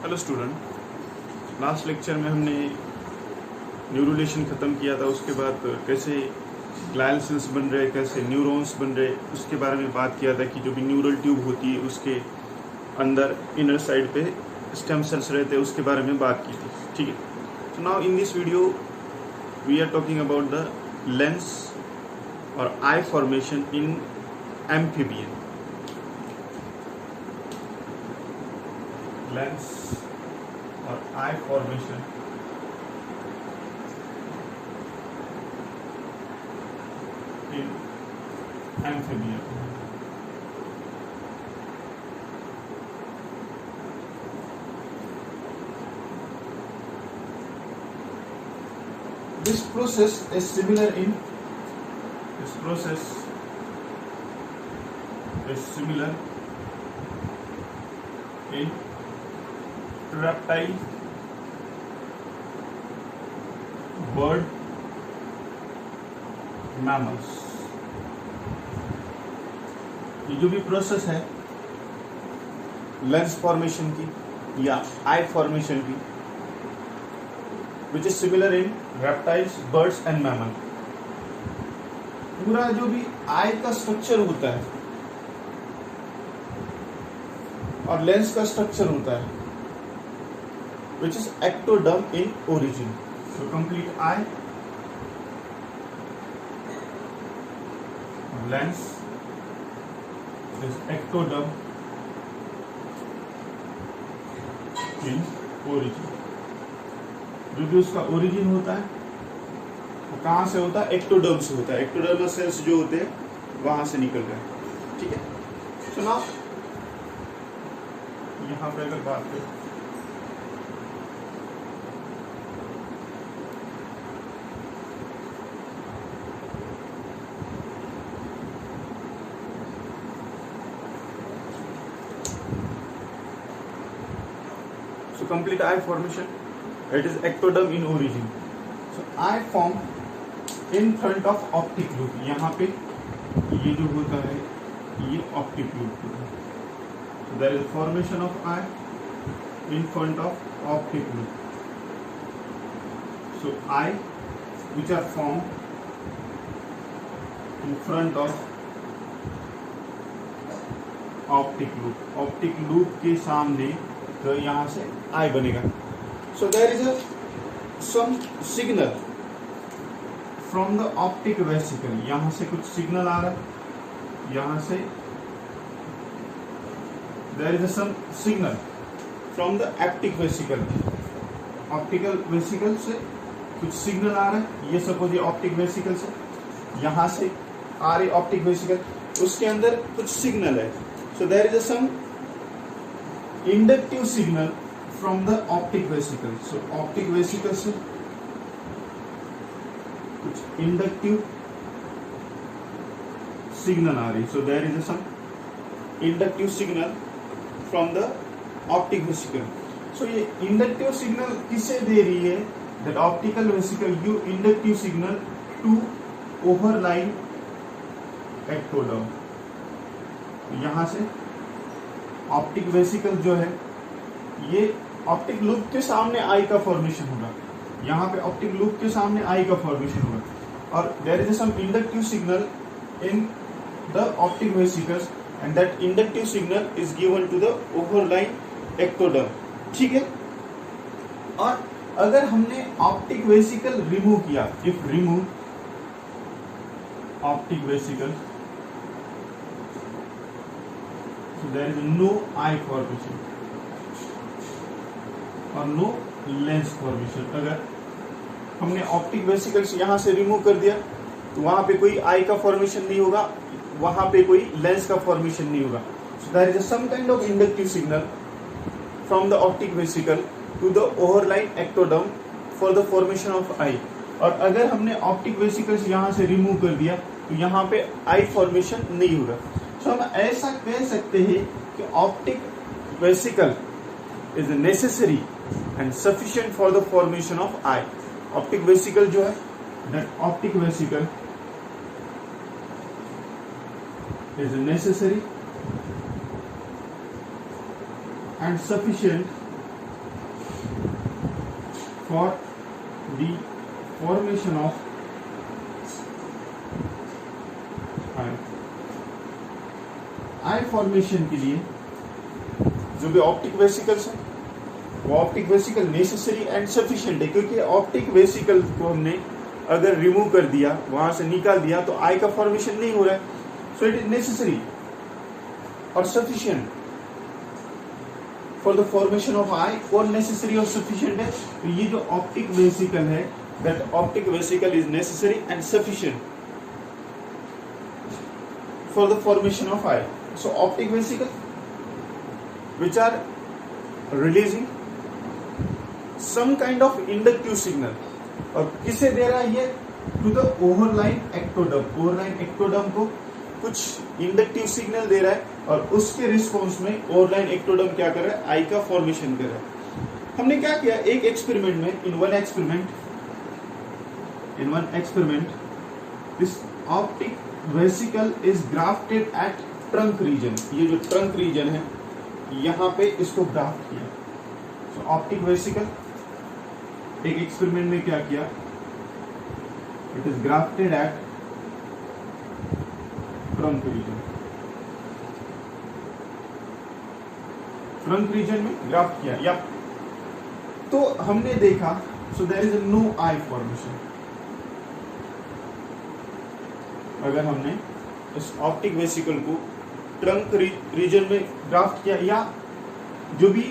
Hello student, last lecture में हमने न्यूरोलेशन ख़त्म किया था। उसके बाद कैसे ग्लायल सेल्स बन रहे, कैसे न्यूरॉन्स बन रहे, उसके बारे में बात किया था कि जो भी न्यूरल ट्यूब होती है उसके अंदर इनर साइड पे स्टेम सेल्स रहते हैं, उसके बारे में बात की थी। ठीक है, तो now in this video we are talking about the lens और eye formation in amphibian. Lens और eye formation in amphibian. This process is similar in reptile, bird, mammals। ये जो भी प्रोसेस है लेंस फॉर्मेशन की या आई फॉर्मेशन की, which is similar in reptiles, birds and mammal. पूरा जो भी आई का स्ट्रक्चर होता है और लेंस का स्ट्रक्चर होता है which is ectoderm in origin. So complete eye, lens is ectoderm in origin. जो भी उसका ओरिजिन होता है वो कहाँ से होता है? एक्टोडर्म से होता है। एक्टोडर्मल सेल्स जो होते हैं वहां से निकल रहे हैं। ठीक है, सुनाओ यहाँ पे अगर बात करें so complete eye formation, it is ectoderm in origin. So eye form in front of optic loop। यहाँ पे ये जो होता है ये optic loop होता है। So there is formation of eye in front of optic loop। So eye which are formed in front of optic loop। optic loop के सामने तो यहाँ से आई बनेगा। So there is some signal from the optic vesicle. यहाँ से कुछ signal आ रहा है, यहाँ से there is some signal from the optic vesicle. Optical vesicle से कुछ सिग्नल आ रहा है, ये सपोज ये ऑप्टिक वेसिकल से यहाँ से आ रही ऑप्टिक वेसिकल, उसके अंदर कुछ सिग्नल है। So there is some inductive signal from the optic vesicle. So optic vesicle से कुछ इंडक्टिव सिग्नल आ रही। So there is some inductive signal from the optic vesicle. So ये इंडक्टिव सिग्नल किसे दे रही है? That optical vesicle give inductive signal to overlying ectoderm. यहां से ऑप्टिक वेसिकल जो है ये ऑप्टिक लूप के सामने आई का फॉर्मेशन होगा। यहाँ पे ऑप्टिक लूप के सामने आई का फॉर्मेशन होगा और there is some inductive signal in the optic vesicles and that inductive signal is given to the overlying ectoderm. ठीक है, और अगर हमने ऑप्टिक वेसिकल रिमूव किया, if remove optic vesicle, so there is no eye formation और no lens formation। अगर हमने optic vesicles यहाँ से रिमूव कर दिया तो वहां पे कोई आई का फॉर्मेशन नहीं होगा, वहां पे कोई लेंस का फॉर्मेशन नहीं होगा। So there is some kind of inductive signal from the optic vesicle to the overlying ectoderm for the formation of eye. और अगर हमने ऑप्टिक वेसिकल्स यहाँ से रिमूव कर दिया तो यहाँ पे आई फॉर्मेशन नहीं होगा। तो हम ऐसा कह सकते हैं कि optic vesicle is necessary and sufficient for the formation of I. Optic vesicle जो है, that optic vesicle is necessary and sufficient for the formation of I formation के लिए जो भी ऑप्टिक वेसिकल्स है वो optic vesicle necessary and sufficient है, क्योंकि ऑप्टिक वेसिकल को हमने अगर रिमूव कर दिया, वहां से निकाल दिया, तो आई का फॉर्मेशन नहीं हो रहा है. सो इट इज नेसेसरी और sufficient for the formation of eye. कौन नेसेसरी और सफिशिएंट है? तो ये जो ऑप्टिक वेसिकल है, that optic vesicle is necessary and sufficient for the formation of eye. So optic vesicle which are releasing some kind of inductive signal. और किसे दे रहा है ये? To the overlying ectoderm. Overlying ectoderm को कुछ inductive signal दे रहा है और उसके रिस्पॉन्स में ओवरलाइन एक्टोडर्म क्या कर रहा है? आई का फॉर्मेशन कर रहा है. हमने क्या किया एक एक्सपेरिमेंट में, in one experiment this optic vesicle is grafted at trunk region. ये जो ट्रंक रीजन है यहां पे इसको ग्राफ्ट किया. सो ऑप्टिक वेसिकल एक एक्सपेरिमेंट में क्या किया? It is grafted at trunk region. Trunk region में ग्राफ्ट किया या तो हमने देखा. So there is no eye formation. अगर हमने इस ऑप्टिक वेसिकल को ट्रंक रीजन में ग्राफ्ट किया या जो भी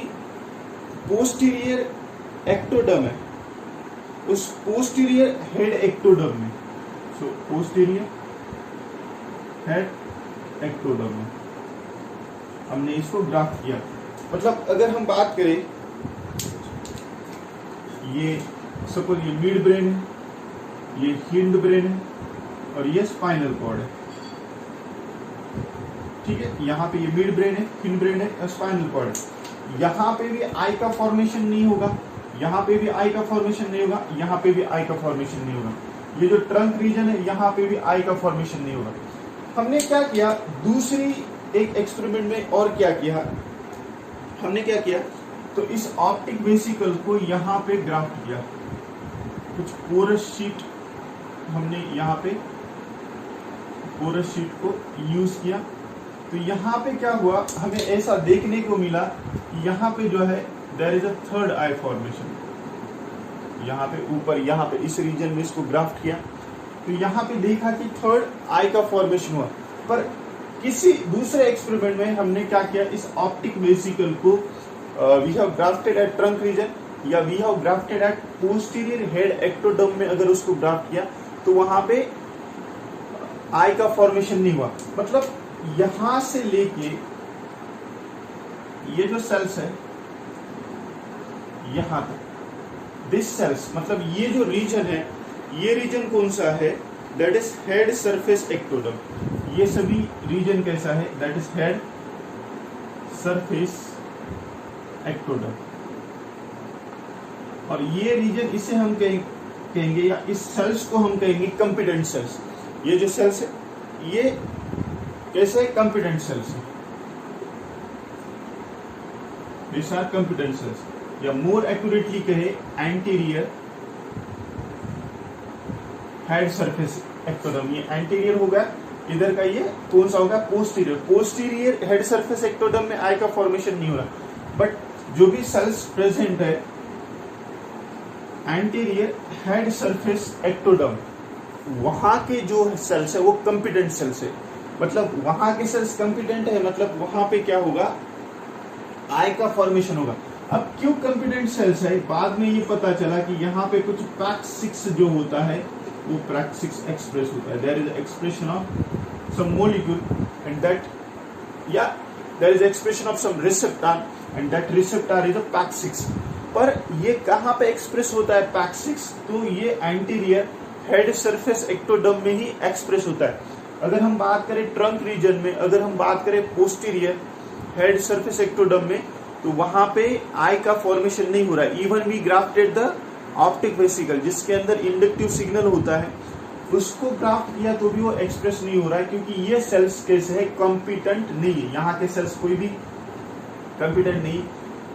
पोस्टीरियर एक्टोडर्म है उस पोस्टीरियर हेड एक्टोडर्म में, सो पोस्टीरियर हेड एक्टोडर्म में हमने इसको ग्राफ्ट किया. मतलब अगर हम बात करें, ये सपोज ये मिड ब्रेन है, ये हिंड ब्रेन है और ये स्पाइनल कॉर्ड है. ठीक है, यहाँ पे ये मिड ब्रेन है, हिंड ब्रेन है, स्पाइनल कॉर्ड है. यहाँ पे भी आई का फॉर्मेशन नहीं होगा, यहाँ पे भी आई का फॉर्मेशन नहीं होगा, यहाँ पे भी आई का फॉर्मेशन नहीं होगा. ये जो ट्रंक रीजन है यहाँ पे भी आई का फॉर्मेशन नहीं होगा. हमने क्या किया दूसरी एक एक्सपेरिमेंट में और क्या किया? हमने क्या किया तो इस ऑप्टिक वेसिकल को यहाँ पे ग्राफ्ट किया. कुछ पोरस शीट हमने यहाँ पे पोरस शीट को यूज किया. तो यहाँ पे क्या हुआ? हमें ऐसा देखने को मिला कि यहाँ पे जो है there is a third eye formation. यहाँ पे ऊपर यहाँ पे इस रीजन में इसको ग्राफ्ट किया तो यहाँ पे देखा कि थर्ड आई का फॉर्मेशन हुआ. पर किसी दूसरे एक्सपेरिमेंट में हमने क्या किया? इस ऑप्टिक वेसिकल को we have grafted at trunk region या we have grafted at posterior head ectoderm में अगर उसको ग्राफ्ट किया तो वहां पे आई का फॉर्मेशन नहीं हुआ. मतलब यहां से लेके ये जो सेल्स है यहां तक दिस सेल्स, मतलब ये जो रीजन है, ये रीजन कौन सा है? That is head surface ectoderm. ये सभी रीजन कैसा है? That is head surface ectoderm. और ये रीजन इसे हम कहेंगे या इस सेल्स को हम कहेंगे कंपिटेंट सेल्स. ये जो सेल्स है ये कैसे कंपिटेंट सेल्स है? दिस आर कंपिटेंट सेल्स या मोर एक्यूरेटली कहे एंटीरियर हेड सरफेस एक्टोडर्म. ये एंटीरियर हो गया, इधर का ये कौन सा होगा? Posterior. Posterior head surface ectoderm में आई का फॉर्मेशन नहीं हो रहा. बट जो भी सेल्स प्रेजेंट है एंटीरियर हेड सरफेस एक्टोडर्म, वहां के जो सेल्स है वो कंपिटेंट सेल्स है. मतलब वहां के सेल्स कंपिटेंट है, मतलब वहां पे क्या होगा? आई का फॉर्मेशन होगा. अब क्यों कंपिटेंट सेल्स है? बाद में ये पता चला कि यहाँ पे कुछ PAX6 जो होता है वो PAX6 एक्सप्रेस होता है. There is expression of some molecule and that या there is expression of some receptor and that receptor is a PAX6. पर ये कहाँ पे एक्सप्रेस होता है PAX6? तो ये एंटीरियर हेड सरफेस एक्टोडर्म में ही एक्सप्रेस होता है. अगर हम बात करें ट्रंक रीजन में, अगर हम बात करें पोस्टीरियर हेड सरफेस एक्टोडर्म में, तो वहां पे आई का फॉर्मेशन नहीं हो रहा है. Even we grafted the optic vesicle जिसके अंदर इंडक्टिव सिग्नल होता है, उसको ग्राफ्ट किया तो भी वो एक्सप्रेस नहीं हो रहा है, क्योंकि ये सेल्स कैसे है? कॉम्पिटेंट नहीं है. यहाँ के सेल्स कोई भी कॉम्पिटेंट नहीं,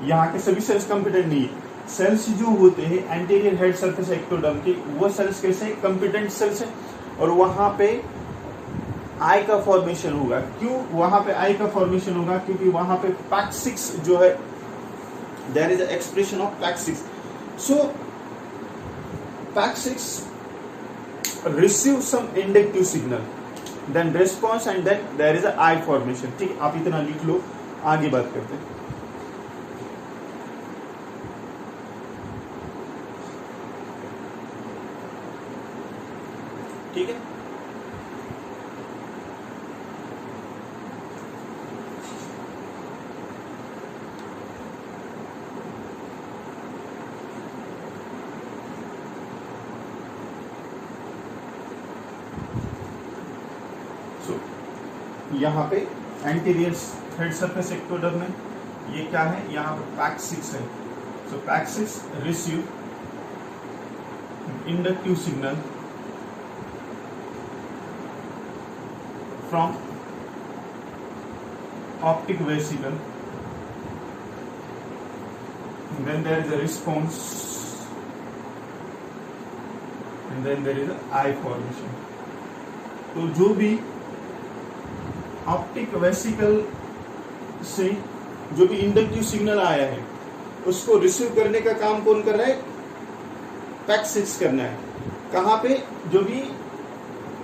यहाँ के सभी सेल्स कॉम्पिटेंट नहीं है. सेल्स जो होते हैं एंटीरियर हेड सरफेस एक्टोडर्म के, वो सेल्स कैसे कंपिटेंट सेल्स है, और वहां पे आई का फॉर्मेशन होगा। क्यों वहां पे आई का फॉर्मेशन होगा? क्योंकि वहां पे PAX6 जो है, there is expression of PAX6। So PAX6 receive some inductive signal, then response, and then there is eye formation. ठीक है, आप इतना लिख लो, आगे बात करते हैं। ठीक है, यहाँ पे एंटीरियर हेड सरफेस एक्टोडर्म में ये क्या है, यहाँ पे PAX6 है। सो PAX6 receive inductive signal from optic vesicle, then there is a response, and then there is a eye formation। तो जो भी ऑप्टिक वेसिकल से जो भी इंडक्टिव सिग्नल आया है, उसको रिसीव करने का काम कौन कर रहा है? PAX6 करना है। कहाँ पे? जो भी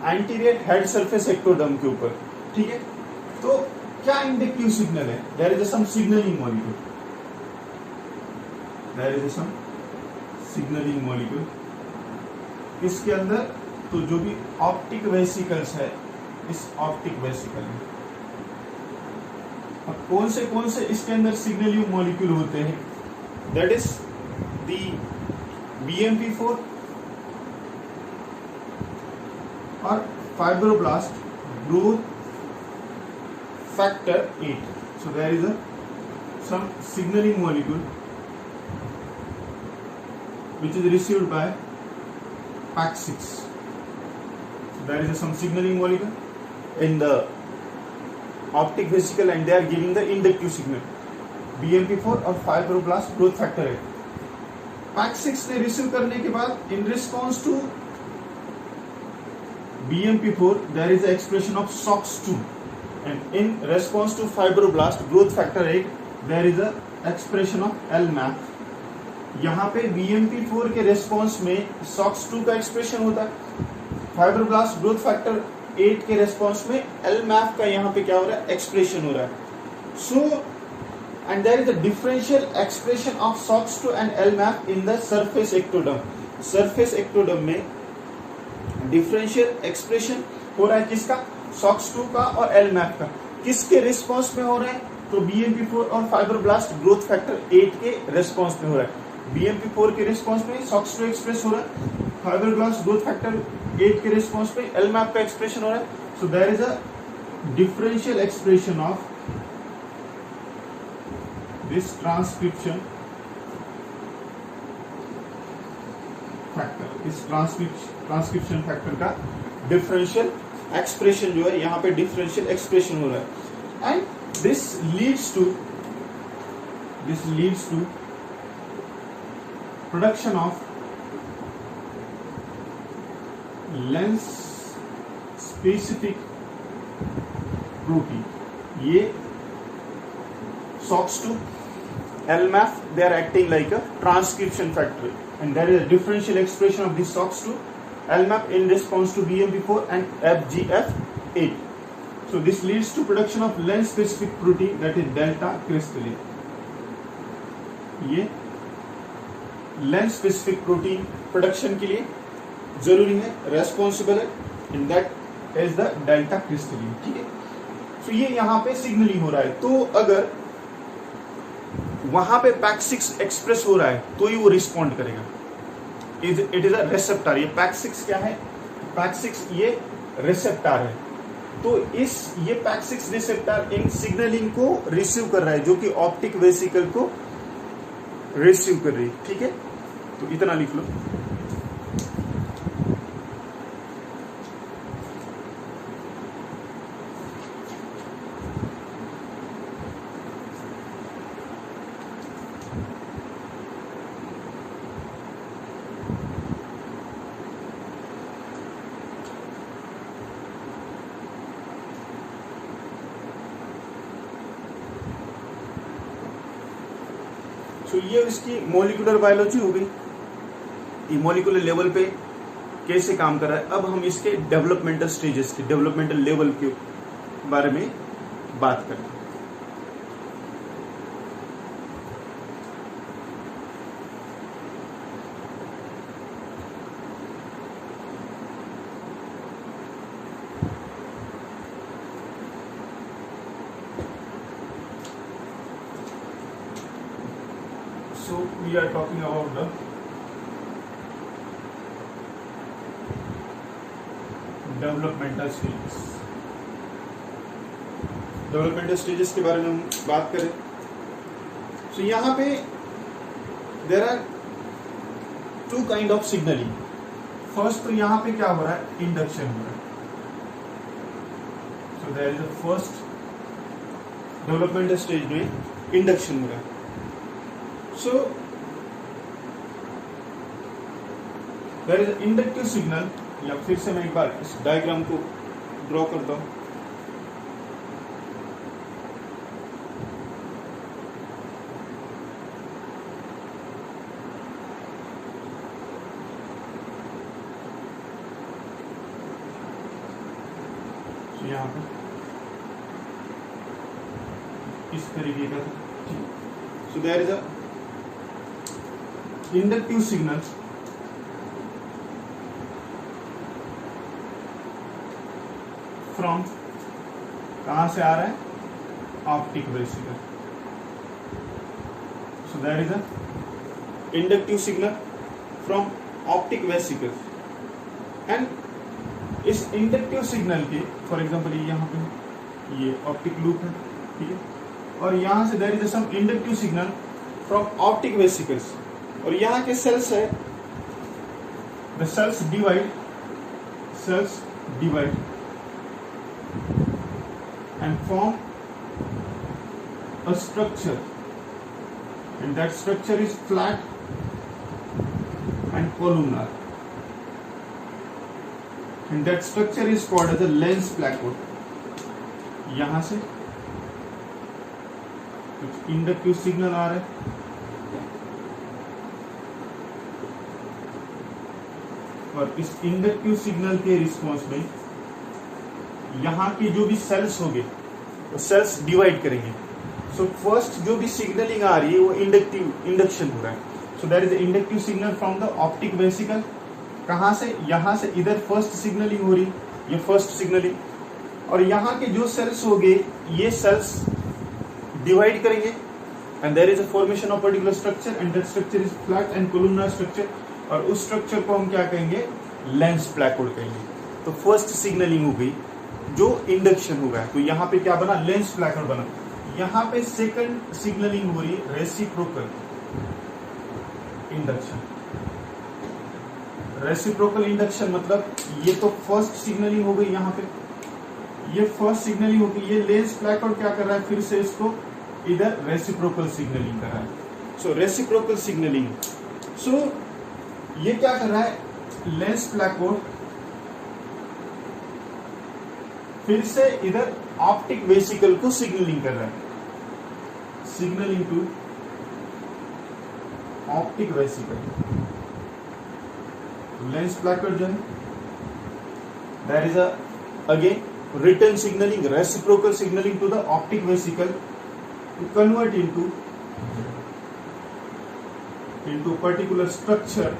एंटीरियर हेड सरफेस एक्टोडर्म के ऊपर। ठीक है, तो क्या इंडक्टिव सिग्नल है? There is some signalling molecule, there is some signalling molecule इसके अंदर। तो जो भी ऑप्टिक वेसिकल्स है, इस ऑप्टिक वेसिकल में अब कौन से इसके अंदर सिग्नलिंग मॉलिक्यूल होते हैं? दैट इज दी BMP4 और fibroblast growth factor 8। So there is some signalling molecule which is received by PAX6. There is some signaling molecule in the optic vesicle and they are giving the inductive signal BMP4 और fibroblast growth factor 8। PAX6 ने receive करने के बाद in response to BMP4 there is a expression of SOX2 and in response to fibroblast growth factor 8 there is a expression of LMAF। यहाँ पे BMP4 के response में SOX2 का expression होता है, फाइब्रोब्लास्ट ग्रोथ फैक्टर 8 के रेस्पॉन्स में LMAF का यहाँ पे क्या हो रहा है? एक्सप्रेशन हो रहा है। So and there is a differential expression of SOX2 and LMAF in the surface ectoderm. Surface ectoderm में डिफरेंशियल एक्सप्रेशन हो रहा है किसका? SOX2 का और LMAF का। किसके रिस्पॉन्स में हो रहा है? तो BMP4 और फाइब्रोब्लास्ट ग्रोथ फैक्टर 8 के रेस्पॉन्स में हो रहा है। BMP4 के रिस्पॉन्स में SOX2 एक्सप्रेस हो रहा है, फाइब्रोब्लास्ट ग्रोथ फैक्टर 8 के रिस्पॉन्स में LMAF का एक्सप्रेशन हो रहा है। So there is a differential expression of this transcription factor. इस ट्रांसक्रिप्शन फैक्टर का डिफरेंशियल एक्सप्रेशन जो है, यहाँ पे डिफरेंशियल एक्सप्रेशन हो रहा है। And this leads to production of lens specific protein। ये SOX2 LMAF they are acting like a transcription factor and there is a differential expression of this SOX2 LMAF in response to BMP4 and FGF8। So this leads to production of lens specific protein that is delta crystallin। ये lens specific protein production के लिए जरूरी है, responsible है, in that is the delta crystalline. ठीक है, तो ये यहाँ पे सिग्नलिंग हो रहा है। तो अगर वहां पे PAX6 एक्सप्रेस हो रहा है तो ही वो रिस्पॉन्ड करेगा। It is a receptor. ये PAX6 क्या है? PAX6 ये रिसेप्टर है। तो ये PAX6 रिसेप्टर इन सिग्नलिंग को रिसीव कर रहा है, जो कि ऑप्टिक वेसिकल को रिसीव कर रही है। ठीक है, तो इतना लिख लो। सो ये इसकी मॉलिक्यूलर बायोलॉजी हो गई, ये मॉलिक्यूलर लेवल पे कैसे काम कर रहा है। अब हम इसके डेवलपमेंटल स्टेजेस के डेवलपमेंटल लेवल के बारे में बात करें। So we are talking about the developmental stages. Developmental stages के बारे में हम बात करें तो यहाँ पे there are two kind of signalling. First तो यहाँ पे क्या हो रहा है, इंडक्शन हो रहा है। So there is a first developmental stage में इंडक्शन हो रहा है। So there is inductive signal, या फिर से मैं एक बार इस डायग्राम को ड्रॉ करता हूं। तो यहां पे इस तरीके का, so there is a inductive signal from, कहां से आ रहा है, optic vesicle. So there is a inductive signal from optic vesicle, and इस इंडक्टिव सिग्नल के फॉर एग्जांपल यहाँ पे ये ऑप्टिक लूप है, ठीक है, और यहां से there is some inductive signal from optic vesicles, और यहाँ के सेल्स है, the cells divide and form a structure, and that structure is flat and columnar, and that structure is called as a lens placode। यहां से कुछ inductive signal आ रहा है, और इस इंडक्टिव सिग्नल के रिस्पॉन्स में यहाँ के जो भी सेल्स होंगे वो सेल्स डिवाइड करेंगे। सो फर्स्ट जो भी सिग्नलिंग आ रही है वो इंडक्शन हो रहा है। So that is inductive signal from the optic vesicle. कहाँ से, यहाँ से इधर फर्स्ट सिग्नलिंग हो रही, ये फर्स्ट सिग्नलिंग, और यहाँ के जो सेल्स होंगे ये सेल्स डिवाइड करेंगे, and there is a formation of particular structure, and that structure is flat and columnar structure, और उस स्ट्रक्चर को हम क्या कहेंगे, लेंस प्लैकोड कहेंगे। तो फर्स्ट सिग्नलिंग हो गई जो इंडक्शन हो गया, तो यहाँ पे क्या बना, लेंस प्लैकोड बना। यहाँ पे सेकंड सिग्नलिंग हो रही रेसिप्रोकल इंडक्शन। रेसिप्रोकल इंडक्शन मतलब ये तो फर्स्ट सिग्नलिंग हो गई, यहाँ पे ये फर्स्ट सिग्नलिंग हो गई, ये लेंस प्लैकोड क्या कर रहा है, फिर से इसको इधर रेसिप्रोकल सिग्नलिंग कर रहा है। सो रेसिप्रोकल सिग्नलिंग, सो ये क्या कर रहा है, लेंस प्लैकोड फिर से इधर ऑप्टिक वेसिकल को सिग्नलिंग कर रहा है, signalling to optic vesicle. Lens placode जो है that is again return signalling, reciprocal signalling to the optic vesicle to convert into particular structure,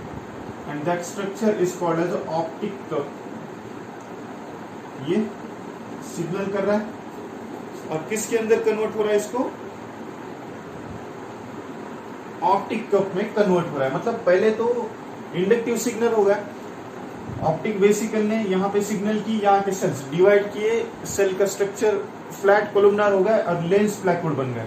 and that structure is called as an optic curve। ये signal कर रहा है और किसके अंदर convert हो रहा है, इसको ऑप्टिक कप में कन्वर्ट हो रहा है। मतलब पहले तो इंडक्टिव सिग्नल होगा, ऑप्टिक वेसिकल ने यहाँ पे सिग्नल की, यहाँ के सेल्स डिवाइड किए, सेल का स्ट्रक्चर फ्लैट कोलुमनार हो गया और लेंस प्लैकोड बन गया।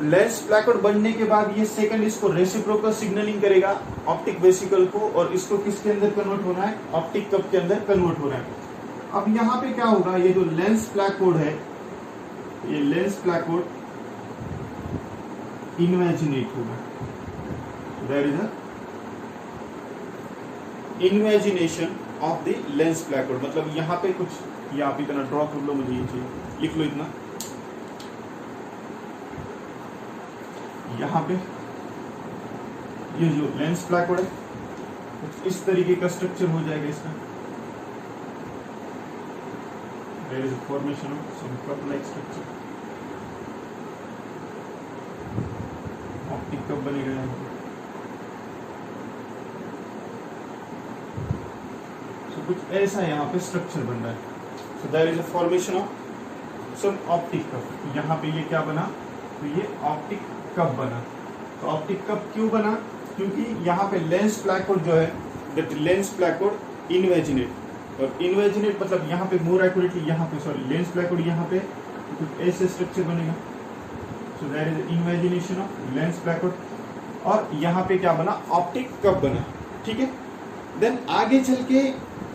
लेंस प्लैकोड बनने के बाद ये सेकंड इसको रेसिप्रोकल सिग्नलिंग करेगा ऑप्टिक वेसिकल को, और इसको किसके अंदर कन्वर्ट होना है, ऑप्टिक कप के अंदर कन्वर्ट हो रहा है। अब यहाँ पे क्या होगा, ये जो लेंस प्लैकोड है, ये लेंस प्लैकोड इन्वेजिनेट होगा। There is a invagination of the lens placode. मतलब यहाँ पे कुछ, ये आप इतना ड्रॉ कर लो, मुझे ये चाहिए, लिख लो इतना। यहाँ पे ये जो लेंस प्लाकोड है कुछ इस तरीके का स्ट्रक्चर हो जाएगा इसका। There is formation of some cup like structure, optic cup बनेगा यहाँ पे। सो कुछ ऐसा यहाँ पे स्ट्रक्चर बन रहा है। So there is a formation of some optic cup. यहाँ पे ये क्या बना, तो ये ऑप्टिक कप बना। तो ऑप्टिक कप क्यों बना, क्योंकि यहाँ पे लेंस प्लाकोड जो है दैट लेंस प्लाकोड इनवेजिनेट, और इनवेजिनेट मतलब यहाँ पे मोर एक्यूरेटली यहाँ पे सॉरी लेंस प्लाकोड यहाँ पे कुछ ऐसे स्ट्रक्चर बनेगा। So there is invagination of lens placode, और यहाँ पे क्या बना, ऑप्टिक कप बना। ठीक है, देन आगे चल के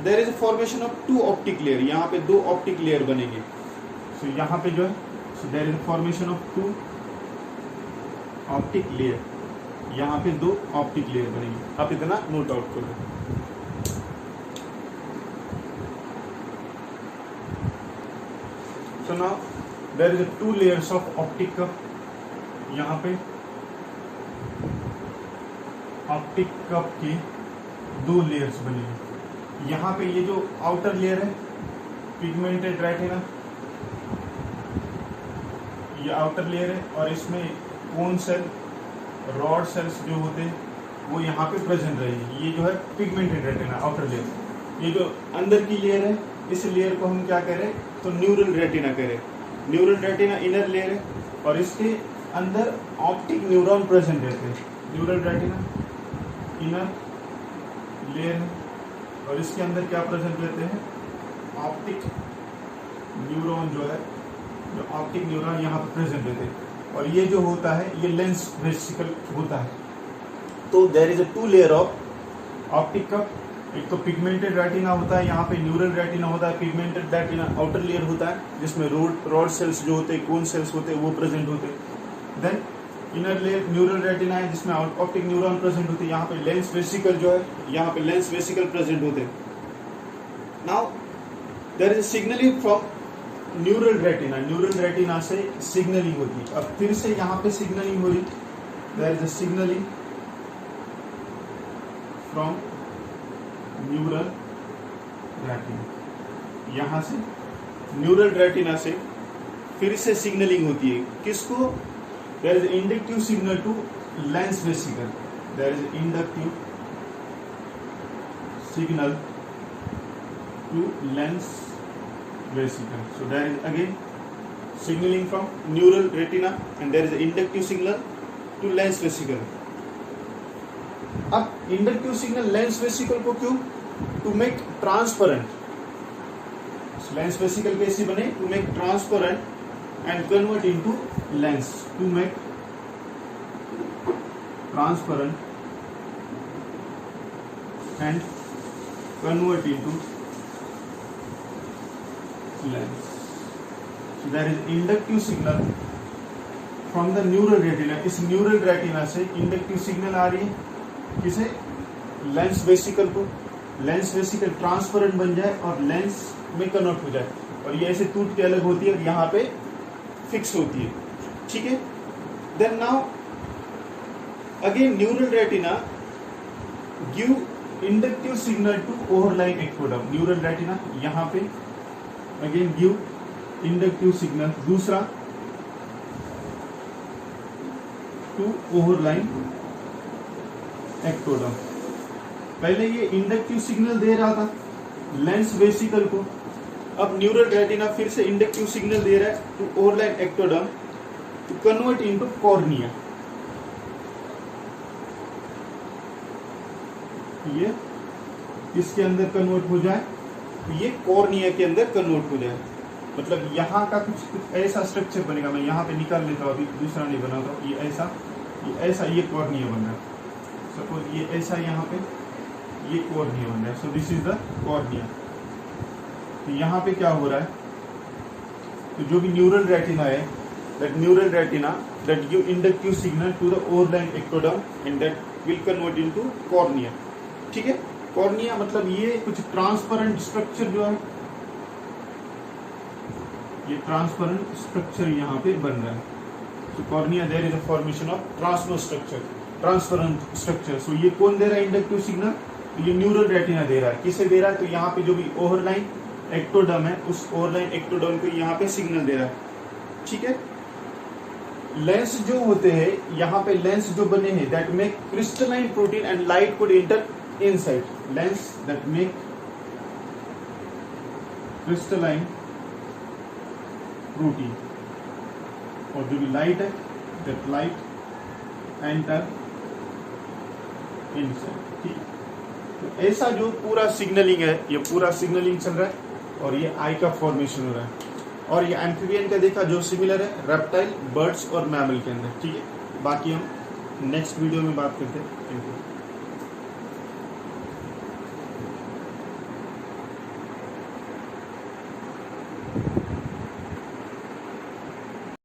there is formation of two optic layer, यहाँ पे दो ऑप्टिक लेयर बनेंगे। सो यहाँ पे जो है so there is formation of two optic layer, यहाँ पे दो ऑप्टिक लेयर बनेंगे। आप इतना नोट आउट कर लो। So now there is two layers of optic cup. यहाँ पे ऑप्टिक कप के दो लेयर्स बनेंगे। यहाँ पे ये जो आउटर लेयर है पिगमेंटेड रेटिना, ये आउटर लेयर है, और इसमें कोन सेल रॉड सेल्स जो होते हैं वो यहाँ पे प्रेजेंट रहेंगे। ये जो है पिगमेंटेड रेटिना आउटर लेयर। ये जो अंदर की लेयर है इस लेयर को हम क्या कह रहे हैं, तो न्यूरल रेटिना कह रहे हैं। न्यूरल रेटिना इनर लेयर है, और इसके अंदर ऑप्टिक न्यूरॉन प्रेजेंट रहते हैं। न्यूरल रेटिना इनर लेयर है, और इसके अंदर क्या प्रेजेंट रहते हैं, ऑप्टिक न्यूरॉन जो है, जो ऑप्टिक न्यूरॉन यहाँ पर प्रेजेंट रहते हैं। और ये जो होता है ये लेंस वेसिकल होता है। तो there is a two layer of optic cup. एक तो पिगमेंटेड रेटिना होता है, यहाँ पे न्यूरल रेटिना होता है। पिगमेंटेड रेटिना आउटर लेयर होता है जिसमें रॉड सेल्स जो होते हैं, कोन सेल्स होते हैं, वो प्रेजेंट होते हैं। Then inner layer neural retina है जिसमें ऑप्टिक न्यूरॉन प्रेजेंट होते हैं। यहाँ पे लेंस वेसिकल जो है, यहाँ पे लेंस वेसिकल प्रेजेंट होते हैं। Now there is signalling from neural retina. Neural retina से सिग्नलिंग होती है। अब फिर से यहाँ पे सिग्नलिंग हो रही, there is a signalling from neural retina. यहाँ से न्यूरल रेटिना से फिर से सिग्नलिंग होती है किसको, there is inductive signal to lens vesicle. There is inductive signal to lens vesicle. So there is again signaling from neural retina, and there is an inductive signal to lens vesicle. अब inductive signal lens vesicle को क्यों, to make transparent. Lens vesicle कैसे बने, to make transparent and convert into lens. To make transparent and convert into lens. So there is inductive signal from the neural retina. इस neural retina से inductive signal आ रही है किसे, lens vesicle को। lens vesicle transparent बन जाए और lens में कन्वर्ट हो जाए, और ये ऐसे टूट के अलग होती है और यहाँ पे फिक्स होती है। ठीक है, then now again neural retina give inductive signal to overlying ectoderm. neural retina यहाँ पे अगेन गिव इंडक्टिव सिग्नल दूसरा टू ओवरलाइन एक्टोडर्म। पहले ये इंडक्टिव सिग्नल दे रहा था लेंस वेसिकल को, अब न्यूरल रेटिना फिर से इंडक्टिव सिग्नल दे रहा है to overlying ectoderm to convert into cornea. ये इसके अंदर कन्वर्ट हो जाए, ये कॉर्निया के अंदर कन्वर्ट हो जाए। मतलब यहाँ का कुछ ऐसा स्ट्रक्चर बनेगा। मैं यहाँ पे निकाल लेता हूँ, अभी दूसरा नहीं बना रहा। ये ऐसा ये कॉर्निया बन रहा है। सपोज ये ऐसा यहाँ पे ये कॉर्निया बन रहा है। So this is the cornea. तो यहाँ पे क्या हो रहा है, तो जो भी न्यूरल रेटिना है, that neural retina that give inductive signal to the overlying ectoderm and that will convert into cornea. ठीक है, कॉर्निया मतलब ये कुछ ट्रांसपेरेंट स्ट्रक्चर जो है, ये ट्रांसपेरेंट स्ट्रक्चर यहाँ पे बन रहा है। तो cornea there is a formation of transparent structure. Transparent structure. So ये कौन दे रहा है इंडक्टिव सिग्नल? ये न्यूरल रेटिना दे रहा है। किसे दे रहा है? तो यहाँ पे जो भी ओवरलाइन एक्टोडर्म है उस ओवरलाइन एक्टोडर्म को यहाँ पे सिग्नल दे रहा है। ठीक है। लेंस जो होते हैं यहाँ पे, लेंस जो बने हैं that make crystalline protein and light could enter inside. Lens that make crystalline protein, और जो भी लाइट है दैट लाइट एंटर इनसाइड। ठीक। तो ऐसा जो पूरा सिग्नलिंग है, ये पूरा सिग्नलिंग चल रहा है और ये आई का फॉर्मेशन हो रहा है। और ये एम्फीबियन का देखा जो सिमिलर है रेप्टाइल, बर्ड्स और मैमल के अंदर। ठीक है। बाकी हम नेक्स्ट वीडियो में बात करते हैं। Thank you.